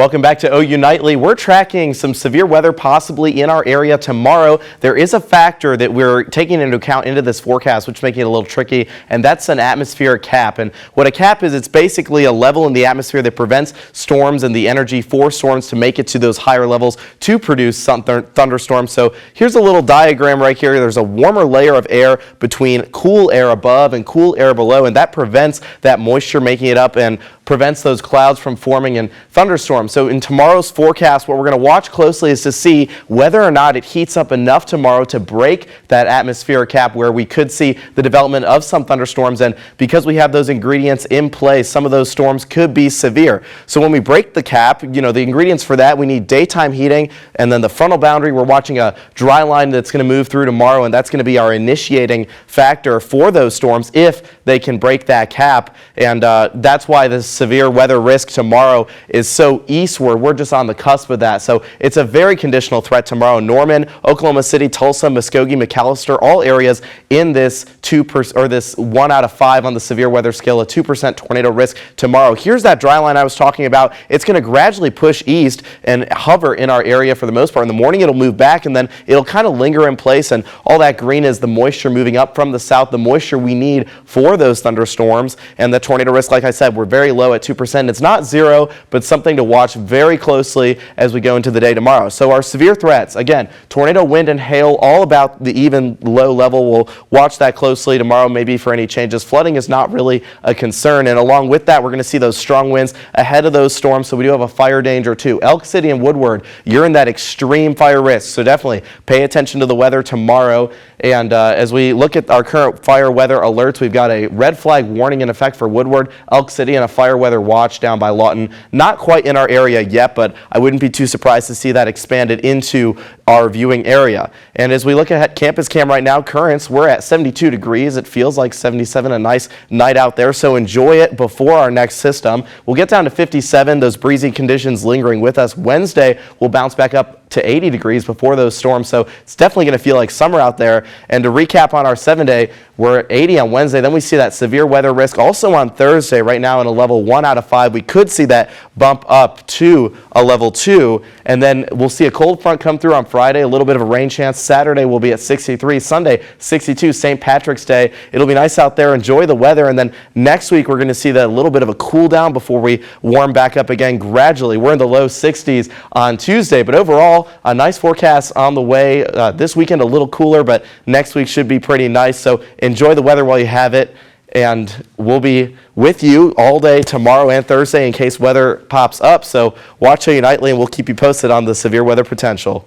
Welcome back to OU Nightly. We're tracking some severe weather possibly in our area tomorrow. There is a factor that we're taking into account into this forecast, which is making it a little tricky, and that's an atmospheric cap. And what a cap is, it's basically a level in the atmosphere that prevents storms and the energy for storms to make it to those higher levels to produce some thunderstorms. So here's a little diagram right here. There's a warmer layer of air between cool air above and cool air below, and that prevents that moisture making it up and prevents those clouds from forming in thunderstorms. So in tomorrow's forecast, what we're going to watch closely is to see whether or not it heats up enough tomorrow to break that atmospheric cap where we could see the development of some thunderstorms. And because we have those ingredients in place, some of those storms could be severe. So when we break the cap, the ingredients for that, we need daytime heating, and then the frontal boundary, we're watching a dry line that's going to move through tomorrow, and that's going to be our initiating factor for those storms if they can break that cap. And that's why this severe weather risk tomorrow is so eastward. We're just on the cusp of that. So it's a very conditional threat tomorrow. Norman, Oklahoma City, Tulsa, Muskogee, McAllister, all areas in this 2% or this 1 out of 5 on the severe weather scale, a 2% tornado risk tomorrow. Here's that dry line I was talking about. It's going to gradually push east and hover in our area for the most part. In the morning, it'll move back, and then it'll kind of linger in place. And all that green is the moisture moving up from the south, the moisture we need for those thunderstorms. And the tornado risk, like I said, we're very low at 2%. It's not zero, but something to watch very closely as we go into the day tomorrow. So our severe threats, again, tornado, wind, and hail, all about the even low level. We'll watch that closely tomorrow, maybe for any changes. Flooding is not really a concern. And along with that, we're going to see those strong winds ahead of those storms. So we do have a fire danger too. Elk City and Woodward, you're in that extreme fire risk. So definitely pay attention to the weather tomorrow. And as we look at our current fire weather alerts, we've got a red flag warning in effect for Woodward, Elk City, and a fire weather watch down by Lawton. Not quite in our area yet, but I wouldn't be too surprised to see that expanded into our viewing area. And as we look at Campus Cam right now, currents, we're at 72 degrees. It feels like 77, a nice night out there. So enjoy it before our next system. We'll get down to 57, those breezy conditions lingering with us. Wednesday, we'll bounce back up to 80 degrees before those storms. So it's definitely going to feel like summer out there. And to recap on our 7-day, we're at 80 on Wednesday. Then we see that severe weather risk also on Thursday. Right now in a level 1 out of 5, we could see that bump up to a level 2. And then we'll see a cold front come through on Friday, a little bit of a rain chance. Saturday we'll be at 63. Sunday, 62, St. Patrick's Day. It'll be nice out there. Enjoy the weather. And then next week we're going to see that little bit of a cool down before we warm back up again gradually. We're in the low 60s on Tuesday, but overall a nice forecast on the way. This weekend a little cooler, but next week should be pretty nice. So enjoy the weather while you have it, and we'll be with you all day tomorrow and Thursday in case weather pops up. So watch OU Nightly, and we'll keep you posted on the severe weather potential.